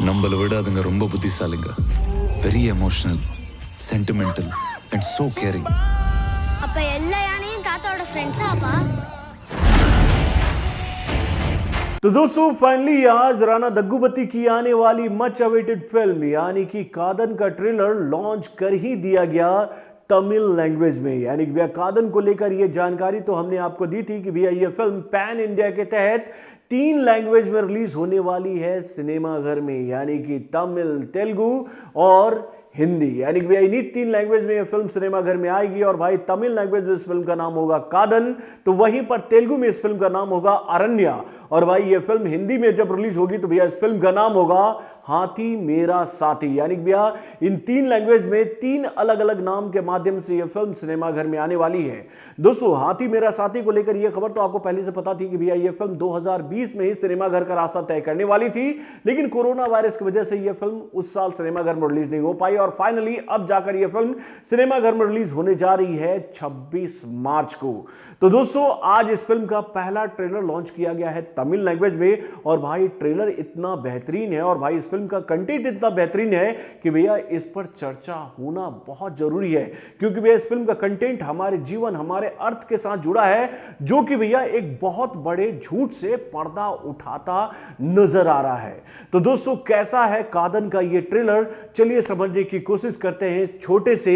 நம்மள விட அதுங்க ரொம்ப புத்திசாலிங்க. Very emotional, sentimental and so caring. அப்ப எல்லா யானையும் தாத்தாவோட ஃப்ரெண்ட்ஸா அப்பா? तो दोस्तों फाइनली आज राणा दग्गुबत्ती की आने वाली मच अवेटेड फिल्म यानी कि कादन का ट्रेलर लॉन्च कर ही दिया गया तमिल लैंग्वेज में। यानी कि भैया कादन को लेकर ये जानकारी तो हमने आपको दी थी कि भैया ये फिल्म पैन इंडिया के तहत 3 लैंग्वेज में रिलीज होने वाली है सिनेमा घर में, यानी कि तमिल, तेलुगु और हिंदी। यानी कि भैया इन्हीं 3 लैंग्वेज में ये फिल्म सिनेमा घर में आएगी। और भाई तमिल लैंग्वेज में इस फिल्म का नाम होगा कादन, तो वहीं पर तेलुगु में इस फिल्म का नाम होगा अरण्या। और भाई ये फिल्म हिंदी में जब रिलीज होगी तो भैया इस फिल्म का नाम होगा हाथी मेरा साथी। यानी कि भैया इन 3 लैंग्वेज में 3 अलग अलग नाम के माध्यम से यह फिल्म सिनेमा घर में आने वाली है। दोस्तों हाथी मेरा साथी को लेकर यह खबर तो आपको पहले से पता थी कि भैया यह फिल्म 2020 में ही सिनेमा घर का रास्ता तय करने वाली थी, लेकिन कोरोना वायरस की वजह से यह फिल्म उस साल सिनेमा घर में रिलीज नहीं हो पाई। और फाइनली अब जाकर यह फिल्म सिनेमा घर में रिलीज होने जा रही है 26 मार्च को। तो दोस्तों आज इस फिल्म का पहला ट्रेलर लॉन्च किया गया है तमिल लैंग्वेज में। और भाई ट्रेलर इतना बेहतरीन है और भाई इस फिल्म का कंटेंट इतना बेहतरीन है कि भैया इस पर चर्चा होना बहुत जरूरी है, क्योंकि भैया इस फिल्म का कंटेंट हमारे जीवन, हमारे अर्थ के साथ जुड़ा है, जो कि भैया एक बहुत बड़े झूठ से पर्दा उठाता नजर आ रहा है। तो दोस्तों कैसा है कादन का ये ट्रेलर, चलिए समझने की कोशिश करते हैं छोटे से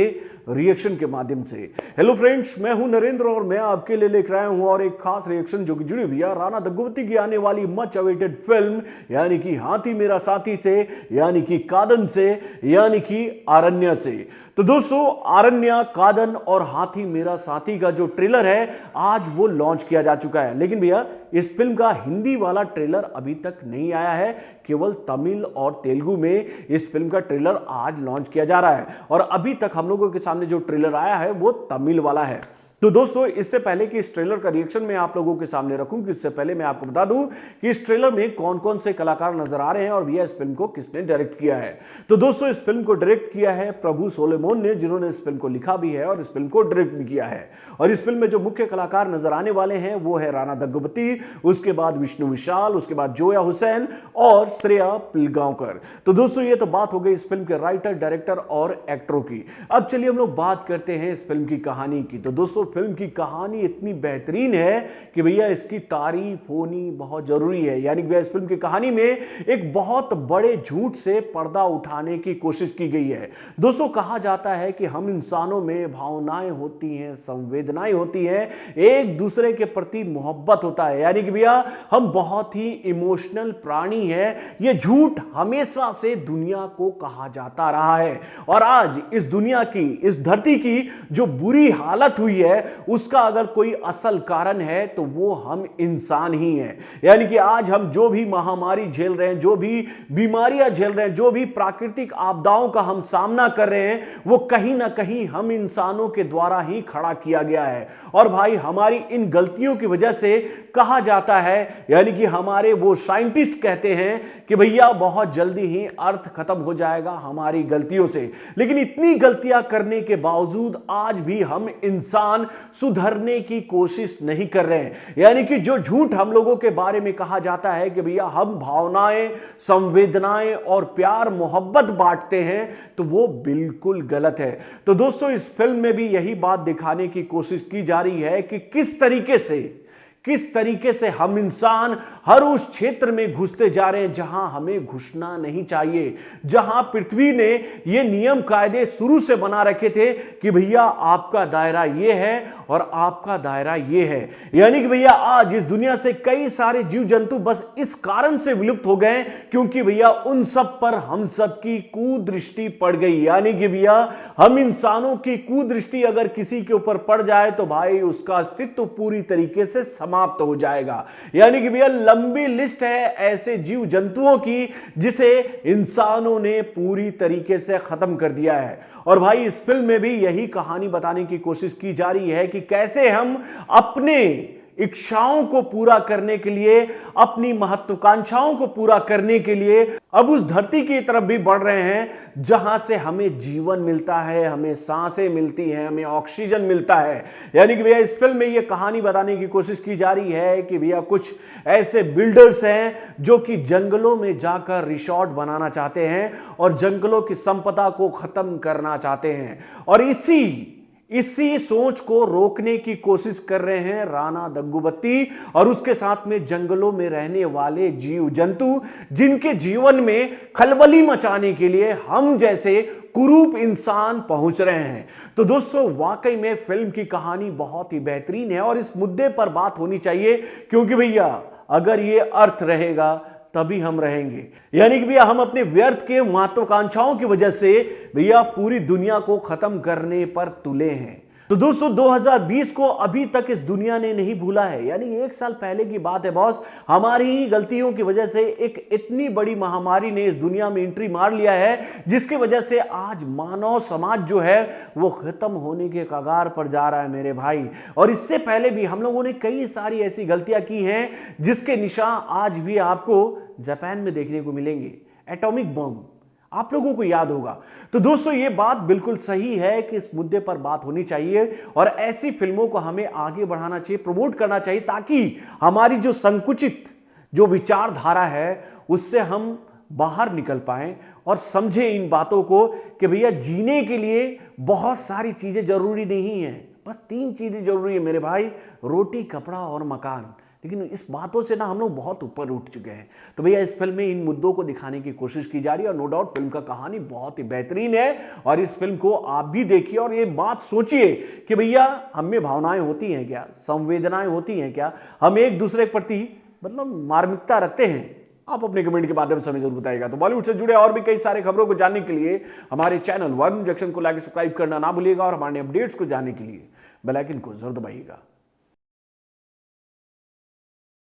रिएक्शन के माध्यम से। हेलो फ्रेंड्स, मैं हूं नरेंद्र और मैं आपके लिए लेकर आया हूं और एक खास रिएक्शन जो कि जुड़ी हुई है राणा दग्गुबत्ती की आने वाली मच अवेटेड फिल्म यानी कि हाथी मेरा साथी से, यानी कि कादन से, यानी कि अरण्या से। तो दोस्तों अरण्या, कादन और हाथी मेरा साथी का जो ट्रेलर है आज वो लॉन्च किया जा चुका है, लेकिन भैया इस फिल्म का हिंदी वाला ट्रेलर अभी तक नहीं आया है। केवल तमिल और तेलुगु में इस फिल्म का ट्रेलर आज लॉन्च किया जा रहा है और अभी तक हम लोगों के सामने जो ट्रेलर आया है वो तमिल वाला है। तो दोस्तों इससे पहले कि इस ट्रेलर का रिएक्शन मैं आप लोगों के सामने रखूं, कि इससे पहले मैं आपको बता दूं कि इस ट्रेलर में कौन कौन से कलाकार नजर आ रहे हैं और भैया इस फिल्म को किसने डायरेक्ट किया है। तो दोस्तों इस फिल्म को डायरेक्ट किया है प्रभु सोलेमोन ने, जिन्होंने इस फिल्म को लिखा भी है और इस फिल्म को डायरेक्ट भी किया है। और इस फिल्म में जो मुख्य कलाकार नजर आने वाले हैं वो है राणा दग्गुबत्ती, उसके बाद विष्णु विशाल, उसके बाद जोया हुसैन और श्रेया पिलगांवकर। तो दोस्तों ये तो बात हो गई इस फिल्म के राइटर, डायरेक्टर और एक्टरों की। अब चलिए हम लोग बात करते हैं इस फिल्म की कहानी की। तो दोस्तों फिल्म की कहानी इतनी बेहतरीन है कि भैया इसकी तारीफ होनी बहुत जरूरी है। यानी भैया इस फिल्म की कहानी में एक बहुत बड़े झूठ से पर्दा उठाने की कोशिश की गई है। दोस्तों कहा जाता है कि हम इंसानों में भावनाएं होती हैं, संवेदनाएं होती हैं, एक दूसरे के प्रति मोहब्बत होता है, यानी कि भैया हम बहुत ही इमोशनल प्राणी हैं। यह झूठ हमेशा से दुनिया को कहा जाता रहा है और आज इस दुनिया की, इस धरती की जो बुरी हालत हुई है उसका अगर कोई असल कारण है तो वो हम इंसान ही हैं। यानी कि आज हम जो भी महामारी झेल रहे हैं, जो भी बीमारियां झेल रहे हैं, जो भी प्राकृतिक आपदाओं का हम सामना कर रहे हैं, वो कहीं ना कहीं हम इंसानों के द्वारा ही खड़ा किया गया है। और भाई हमारी इन गलतियों की वजह से कहा जाता है, यानी कि हमारे वो साइंटिस्ट कहते हैं कि भैया बहुत जल्दी ही अर्थ खत्म हो जाएगा हमारी गलतियों से। लेकिन इतनी गलतियां करने के बावजूद आज भी हम इंसान सुधरने की कोशिश नहीं कर रहे हैं। यानी कि जो झूठ हम लोगों के बारे में कहा जाता है कि भैया हम भावनाएं, संवेदनाएं और प्यार मोहब्बत बांटते हैं, तो वो बिल्कुल गलत है। तो दोस्तों इस फिल्म में भी यही बात दिखाने की कोशिश की जा रही है कि किस तरीके से हम इंसान हर उस क्षेत्र में घुसते जा रहे हैं जहां हमें घुसना नहीं चाहिए, जहां पृथ्वी ने ये नियम कायदे शुरू से बना रखे थे कि भैया आपका दायरा ये है और आपका दायरा ये है। यानी कि भैया आज इस दुनिया से कई सारे जीव जंतु बस इस कारण से विलुप्त हो गए क्योंकि भैया उन सब पर हम सब की कुदृष्टि पड़ गई। यानी कि भैया हम इंसानों की कुदृष्टि अगर किसी के ऊपर पड़ जाए तो भाई उसका अस्तित्व पूरी तरीके से समाप्त हो जाएगा। यानी कि भैया लंबी लिस्ट है ऐसे जीव जंतुओं की जिसे इंसानों ने पूरी तरीके से खत्म कर दिया है। और भाई इस फिल्म में भी यही कहानी बताने की कोशिश की जा रही है कि कैसे हम अपने इच्छाओं को पूरा करने के लिए, अपनी महत्वाकांक्षाओं को पूरा करने के लिए अब उस धरती की तरफ भी बढ़ रहे हैं जहां से हमें जीवन मिलता है, हमें सांसें मिलती हैं, हमें ऑक्सीजन मिलता है। यानी कि भैया इस फिल्म में यह कहानी बताने की कोशिश की जा रही है कि भैया कुछ ऐसे बिल्डर्स हैं जो कि जंगलों में जाकर रिसोर्ट बनाना चाहते हैं और जंगलों की संपदा को खत्म करना चाहते हैं, और इसी सोच को रोकने की कोशिश कर रहे हैं राणा दग्गुबत्ती और उसके साथ में जंगलों में रहने वाले जीव जंतु, जिनके जीवन में खलबली मचाने के लिए हम जैसे कुरूप इंसान पहुंच रहे हैं। तो दोस्तों वाकई में फिल्म की कहानी बहुत ही बेहतरीन है और इस मुद्दे पर बात होनी चाहिए, क्योंकि भैया अगर ये अर्थ रहेगा तभी हम रहेंगे। यानी कि भैया हम अपने व्यर्थ के महत्वाकांक्षाओं की वजह से भैया पूरी दुनिया को खत्म करने पर तुले हैं। तो दोस्तों 2020 को अभी तक इस दुनिया ने नहीं भूला है। यानी 1 साल पहले की बात है बॉस, हमारी ही गलतियों की वजह से एक इतनी बड़ी महामारी ने इस दुनिया में एंट्री मार लिया है, जिसकी वजह से आज मानव समाज जो है वो खत्म होने के कगार पर जा रहा है मेरे भाई। और इससे पहले भी हम लोगों ने कई सारी ऐसी गलतियां की हैं जिसके निशान आज भी आपको जापान में देखने को मिलेंगे। एटॉमिक बम आप लोगों को याद होगा। तो दोस्तों ये बात बिल्कुल सही है कि इस मुद्दे पर बात होनी चाहिए और ऐसी फिल्मों को हमें आगे बढ़ाना चाहिए, प्रमोट करना चाहिए, ताकि हमारी जो संकुचित जो विचारधारा है उससे हम बाहर निकल पाएं और समझें इन बातों को कि भैया जीने के लिए बहुत सारी चीजें जरूरी नहीं है, बस 3 चीजें जरूरी है मेरे भाई, रोटी, कपड़ा और मकान। लेकिन इस बातों से ना हम लोग बहुत ऊपर उठ चुके हैं। तो भैया इस फिल्म में इन मुद्दों को दिखाने की कोशिश की जा रही है और नो डाउट फिल्म का कहानी बहुत ही बेहतरीन है और इस फिल्म को आप भी देखिए और ये बात सोचिए कि भैया हम में भावनाएं होती हैं क्या, संवेदनाएं होती हैं क्या, हम एक दूसरे के प्रति मतलब मार्मिकता रखते हैं? आप अपने कमेंट के माध्यम से हमें जरूर बताइएगा। तो बॉलीवुड से जुड़े और भी कई सारे खबरों को जानने के लिए हमारे चैनल वर्म जंक्शन को लाइक सब्सक्राइब करना ना भूलिएगा और हमारे अपडेट्स को जानने के लिए बेल आइकन को जरूर दबाइएगा।